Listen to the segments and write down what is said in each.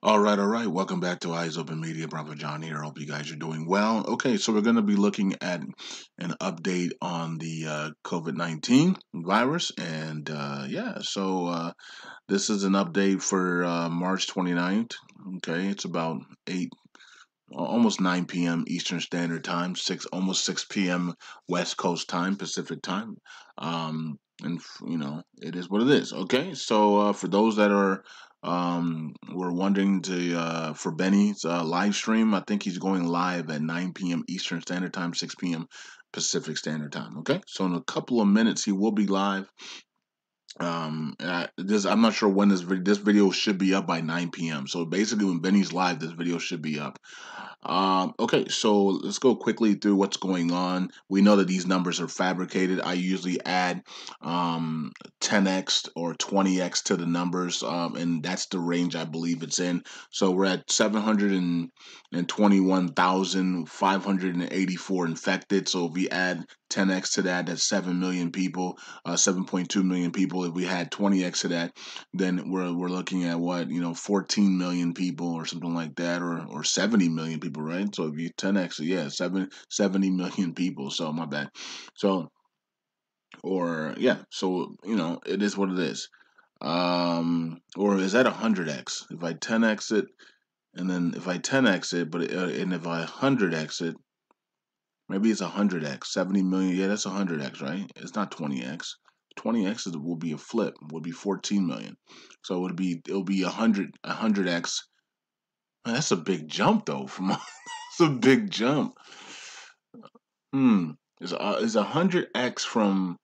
All right. Welcome back to Eyes Open Media. Brother John here. Hope you guys are doing well. Okay, so we're going to be looking at an update on the COVID-19 virus. And this is an update for March 29th. Okay, it's about 8, almost 9 p.m. Eastern Standard Time, almost 6 p.m. West Coast time, Pacific time. It is what it is. Okay, so for those that were wondering for Benny's live stream, I think he's going live at 9 p.m. Eastern Standard Time, 6 p.m. Pacific Standard Time. Okay, so in a couple of minutes he will be live. I'm not sure when this video should be up by 9 p.m. So basically, when Benny's live, this video should be up. Okay, so let's go quickly through what's going on. We know that these numbers are fabricated. I usually add 10x or 20x to the numbers, and that's the range I believe it's in. So we're at 721,584 infected. So if we add 10x to that, that's 7 million people, 7.2 million people. If we had 20x to that, then we're looking at 14 million people or something like that, or 70 million people, right? So if you 10x, yeah, 70 million people. So my bad. So it is what it is. Or is that 100x? If I 10x it, and then if I 10x it, and if I 100x it, maybe it's 100x, 70 million. Yeah, that's 100x, right? It's not 20x. 20x will be a flip, would be 14 million. So it'll be 100x. Man, that's a big jump though. It's a big jump. Is 100x from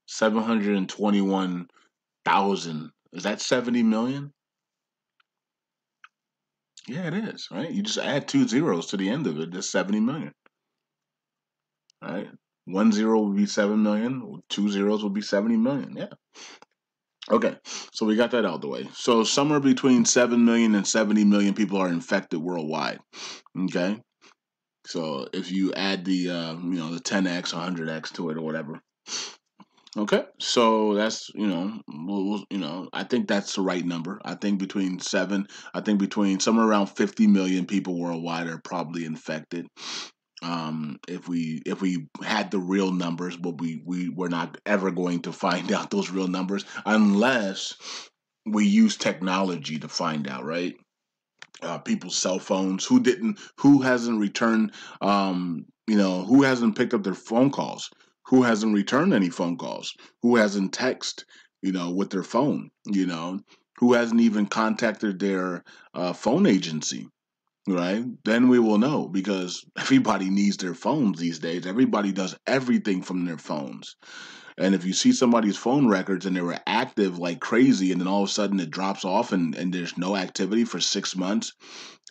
721,000? Is that 70 million? Yeah, it is, right? You just add two zeros to the end of it. That's 70 million. Right? 1 zero would be 7 million. Two zeros would be 70 million. Yeah. Okay, so we got that out of the way. So somewhere between 7 million and 70 million people are infected worldwide. Okay, so if you add the 10x, 100x to it or whatever. Okay, so that's I think that's the right number. I think between somewhere around 50 million people worldwide are probably infected. If we had the real numbers, but we're not ever going to find out those real numbers unless we use technology to find out, right? People's cell phones, who hasn't returned, who hasn't picked up their phone calls, who hasn't returned any phone calls, who hasn't texted, with their phone, who hasn't even contacted their phone agency, right? Then we will know, because everybody needs their phones these days. Everybody does everything from their phones. And if you see somebody's phone records and they were active like crazy, and then all of a sudden it drops off and there's no activity for 6 months,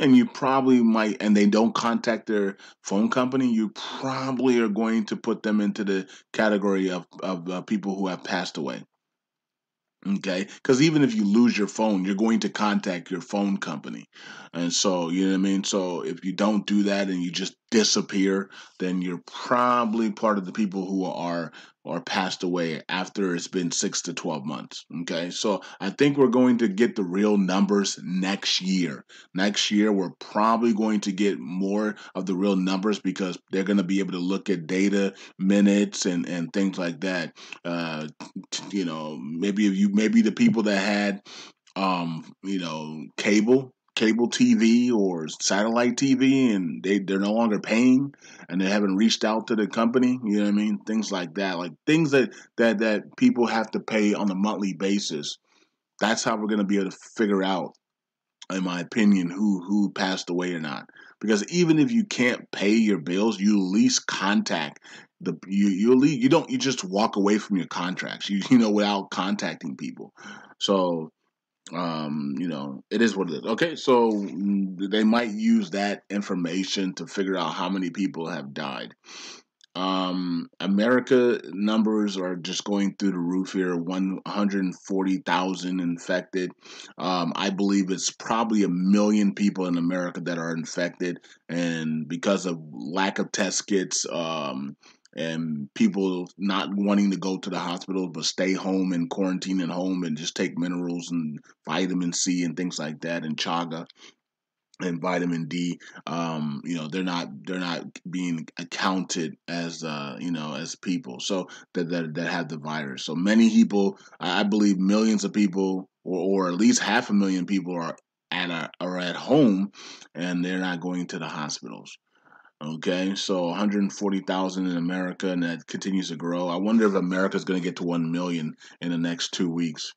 and you probably might, and they don't contact their phone company, you probably are going to put them into the category of people who have passed away. Okay, because even if you lose your phone, you're going to contact your phone company, and so you know what I mean. So if you don't do that and you just disappear, then you're probably part of the people who are passed away after it's been 6 to 12 months. Okay, so I think we're going to get the real numbers next year. Next year, we're probably going to get more of the real numbers, because they're going to be able to look at data, minutes, and things like that. Maybe the people that had cable TV or satellite TV, and they're no longer paying, and they haven't reached out to the company, you know what I mean? Things like that, like things that people have to pay on a monthly basis. That's how we're going to be able to figure out, in my opinion, who passed away or not. Because even if you can't pay your bills, you at least contact you don't just walk away from your contracts, without contacting people. So it is what it is. Okay, so they might use that information to figure out how many people have died. America numbers are just going through the roof here. 140,000 infected. I believe it's probably 1 million people in America that are infected, and because of lack of test kits, and people not wanting to go to the hospital but stay home and quarantine at home and just take minerals and vitamin C and things like that and chaga and vitamin D. They're not being accounted as as people. So that have the virus. So many people, I believe, millions of people, or at least 500,000 people are at home, and they're not going to the hospitals. Okay, so 140,000 in America, and that continues to grow. I wonder if America's going to get to 1 million in the next 2 weeks.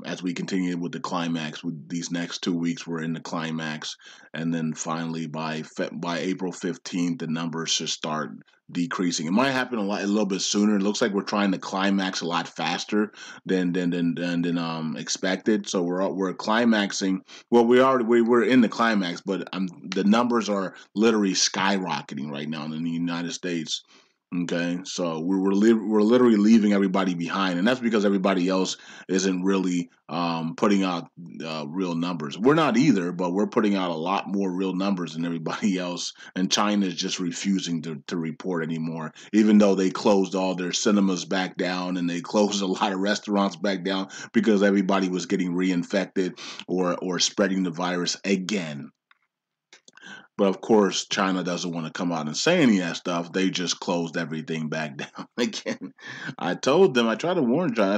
As we continue with the climax, with these next 2 weeks, we're in the climax, and then finally by April 15th, the numbers should start decreasing. It might happen a little bit sooner. It looks like we're trying to climax a lot faster than expected. So we're climaxing. Well, we're in the climax, but the numbers are literally skyrocketing right now in the United States. Okay, so we're literally leaving everybody behind, and that's because everybody else isn't really putting out real numbers. We're not either, but we're putting out a lot more real numbers than everybody else. And China is just refusing to report anymore, even though they closed all their cinemas back down and they closed a lot of restaurants back down because everybody was getting reinfected or spreading the virus again. But of course, China doesn't want to come out and say any of that stuff. They just closed everything back down again. I told them, I tried to warn China.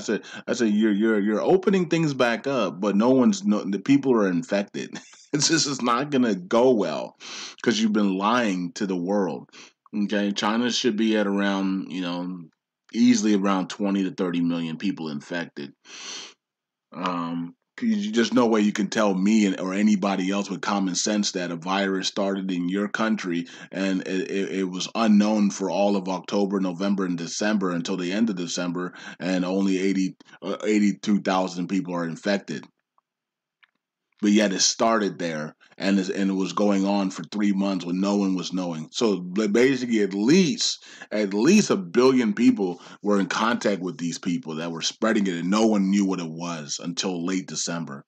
I said, you're opening things back up, but the people are infected. This is not gonna go well because you've been lying to the world. Okay, China should be at around easily around 20 to 30 million people infected. 'Cause just no way you can tell me or anybody else with common sense that a virus started in your country and it was unknown for all of October, November, and December until the end of December, and only 82,000 people are infected. But yet it started there and it was going on for 3 months when no one was knowing. So basically, at least a billion people were in contact with these people that were spreading it, and no one knew what it was until late December.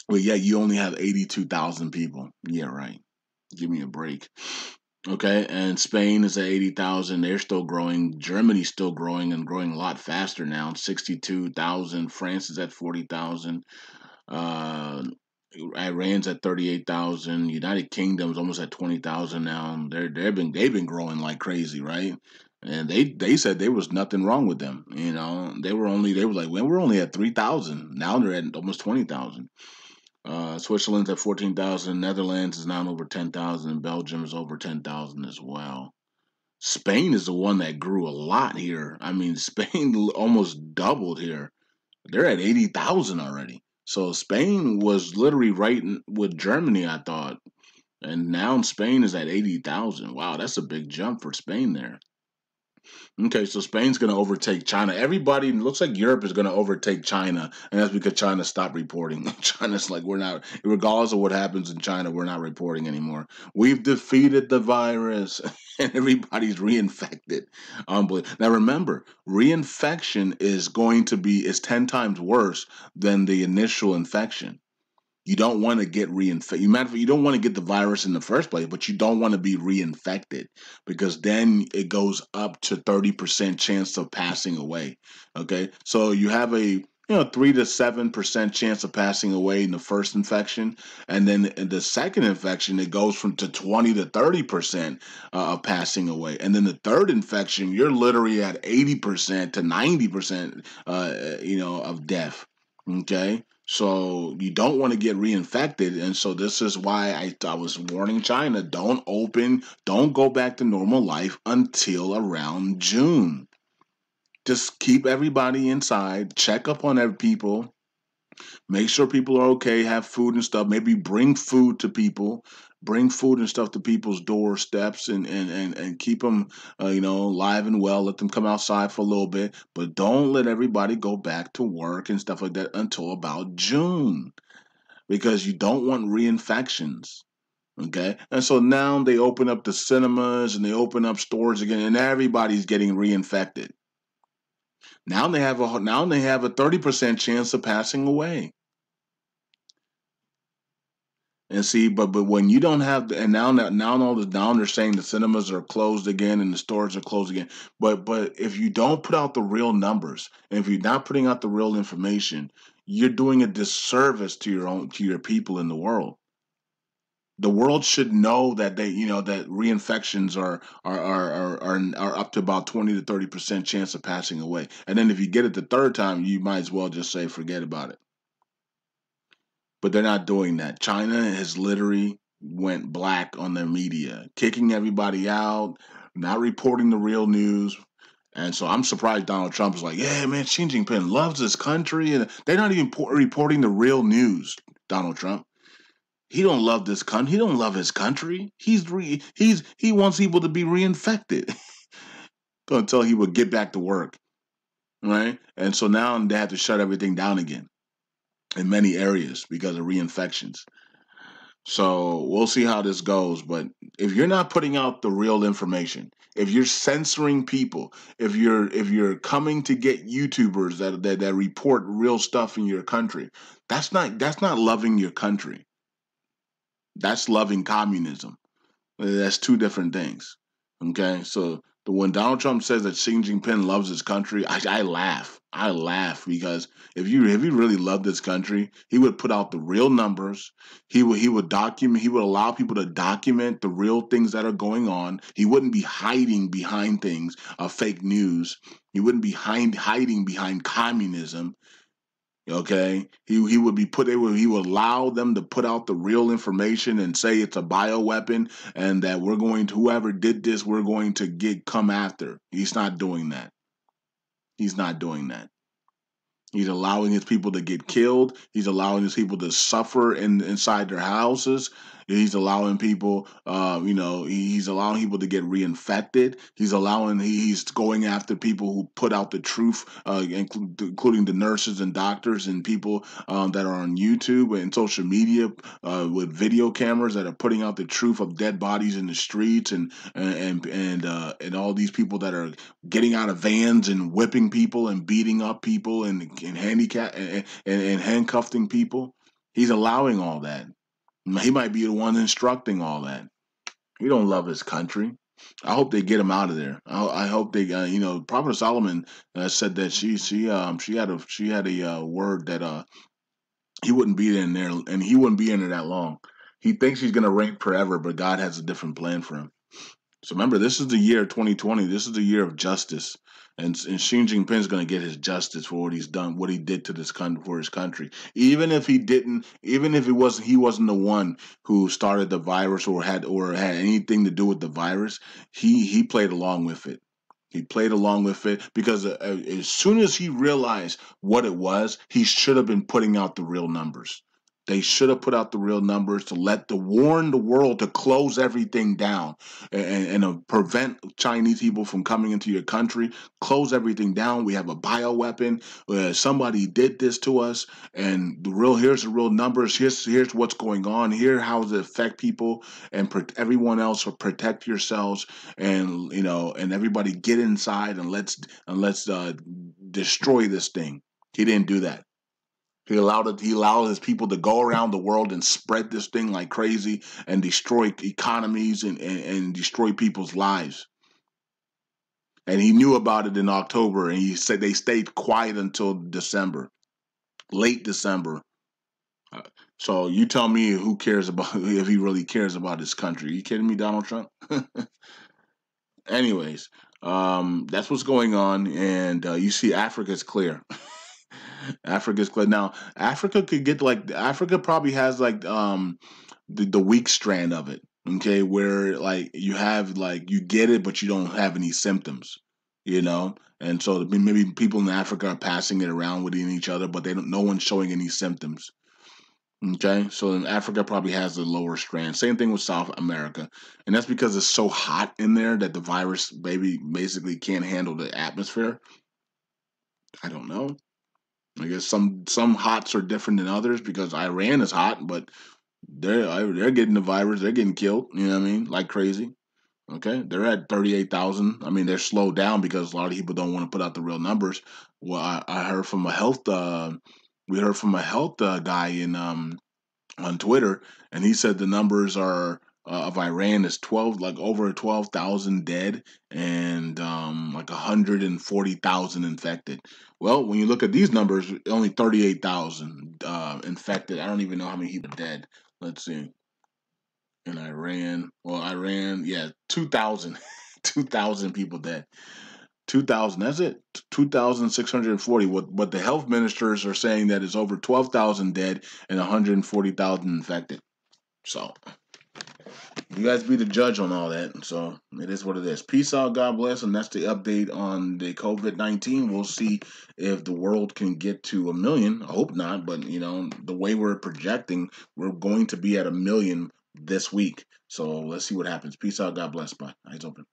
But yet you only have 82,000 people. Yeah, right. Give me a break. Okay, and Spain is at 80,000. They're still growing. Germany's still growing and growing a lot faster now. 62,000. France is at 40,000. Uh, Iran's at 38,000. United Kingdom's almost at 20,000 now. They've been growing like crazy, right? And they said there was nothing wrong with them. They were like, well, we're only at 3,000. Now they're at almost 20,000. Switzerland's at 14,000. Netherlands is now over 10,000. Belgium is over 10,000 as well. Spain is the one that grew a lot here. I mean, Spain almost doubled here. They're at 80,000 already. So Spain was literally right with Germany, I thought. And now Spain is at 80,000. Wow, that's a big jump for Spain there. Okay, so Spain's going to overtake China. Everybody looks like Europe is going to overtake China, and that's because China stopped reporting. China's like, we're not, regardless of what happens in China, we're not reporting anymore. We've defeated the virus, and everybody's reinfected. Unbelievable. Now remember, reinfection is 10 times worse than the initial infection. You don't want to get reinfected. You don't want to get the virus in the first place, but you don't want to be reinfected because then it goes up to 30% chance of passing away. Okay, so you have a 3 to 7% chance of passing away in the first infection, and then in the second infection it goes from to 20 to 30% of passing away, and then the third infection you're literally at 80% to 90% of death. Okay, so you don't want to get reinfected, and so this is why I was warning China: don't go back to normal life until around June. Just keep everybody inside, check up on every people, make sure people are okay, have food and stuff. Maybe bring food and stuff to people's doorsteps, and keep them, alive and well. Let them come outside for a little bit, but don't let everybody go back to work and stuff like that until about June, because you don't want reinfections. Okay, and so now they open up the cinemas and they open up stores again, and everybody's getting reinfected. Now they have a 30% chance of passing away. And see, but when you don't have the, and now all the now they're saying the cinemas are closed again and the stores are closed again. But if you don't put out the real numbers, and if you're not putting out the real information, you're doing a disservice to your people in the world. The world should know that that reinfections are up to about 20 to 30% chance of passing away. And then if you get it the third time, you might as well just say forget about it. But they're not doing that. China has literally went black on their media, kicking everybody out, not reporting the real news. And so I'm surprised Donald Trump is like, yeah, man, Xi Jinping loves his country, and they're not even reporting the real news. Donald Trump, he don't love this country. He don't love his country. He wants people to be reinfected until he would get back to work, right? And so now they have to shut everything down again in many areas because of reinfections. So we'll see how this goes. But if you're not putting out the real information, if you're censoring people, if you're coming to get YouTubers that report real stuff in your country, that's not loving your country. That's loving communism. That's two different things. Okay, so when Donald Trump says that Xi Jinping loves his country, I laugh. I laugh because if you really loved this country, he would put out the real numbers. He would document. He would allow people to document the real things that are going on. He wouldn't be hiding behind things of fake news. He wouldn't be hiding behind communism. Okay, he would be put. He would allow them to put out the real information and say it's a bioweapon and that we're going to whoever did this, we're going to get come after. He's not doing that. He's not doing that. He's allowing his people to get killed. He's allowing his people to suffer inside their houses. He's allowing people, he's allowing people to get reinfected. He's going after people who put out the truth, including the nurses and doctors and people that are on YouTube and social media with video cameras that are putting out the truth of dead bodies in the streets and all these people that are getting out of vans and whipping people and beating up people and handicap and handcuffing people. He's allowing all that. He might be the one instructing all that. He don't love his country. I hope they get him out of there. I hope they, Prophet Solomon said that she had a word that he wouldn't be in there and he wouldn't be in there that long. He thinks he's gonna reign forever, but God has a different plan for him. So remember, this is the year 2020. This is the year of justice, and Xi Jinping is going to get his justice for what he's done, what he did to this country for his country. Even if he didn't, even if he wasn't the one who started the virus or had anything to do with the virus, he played along with it. He played along with it because as soon as he realized what it was, he should have been putting out the real numbers. They should have put out the real numbers to warn the world to close everything down and prevent Chinese people from coming into your country. Close everything down. We have a bioweapon. Somebody did this to us, and here's the real numbers. Here's what's going on. Here how does it affect people and everyone else. Or protect yourselves and everybody get inside and let's destroy this thing. He didn't do that. He allowed his people to go around the world and spread this thing like crazy and destroy economies and destroy people's lives. And he knew about it in October, and he said they stayed quiet until December, late December. Uh, So you tell me who cares about if he really cares about his country. Are you kidding me, Donald Trump? Anyways, that's what's going on, and you see Africa's clear. Africa's clear now. Africa probably has the weak strand of it. Okay, where like you get it, but you don't have any symptoms. And so maybe people in Africa are passing it around within each other, but they don't. No one's showing any symptoms. Okay, so in Africa probably has the lower strand. Same thing with South America, and that's because it's so hot in there that the virus basically can't handle the atmosphere. I don't know. I guess some hots are different than others because Iran is hot, but they're getting the virus. They're getting killed. You know what I mean? Like crazy. Okay, they're at 38,000. I mean, they're slowed down because a lot of people don't want to put out the real numbers. Well, I heard from a health. We heard from a health guy in on Twitter, and he said the numbers are of Iran is 12, like over 12,000 dead and like 140,000 infected. Well, when you look at these numbers, only 38,000 infected. I don't even know how many people dead. Let's see. In Iran, well, Iran, yeah, 2,000, 2,000 people dead. 2,000. That's it. 2,640. What the health ministers are saying that is over 12,000 dead and 140,000 infected. So you guys be the judge on all that. So it is what it is. Peace out. God bless. And that's the update on the COVID-19. We'll see if the world can get to 1 million. I hope not, but the way we're projecting, we're going to be at 1 million this week. So let's see what happens. Peace out. God bless. Bye. Eyes open.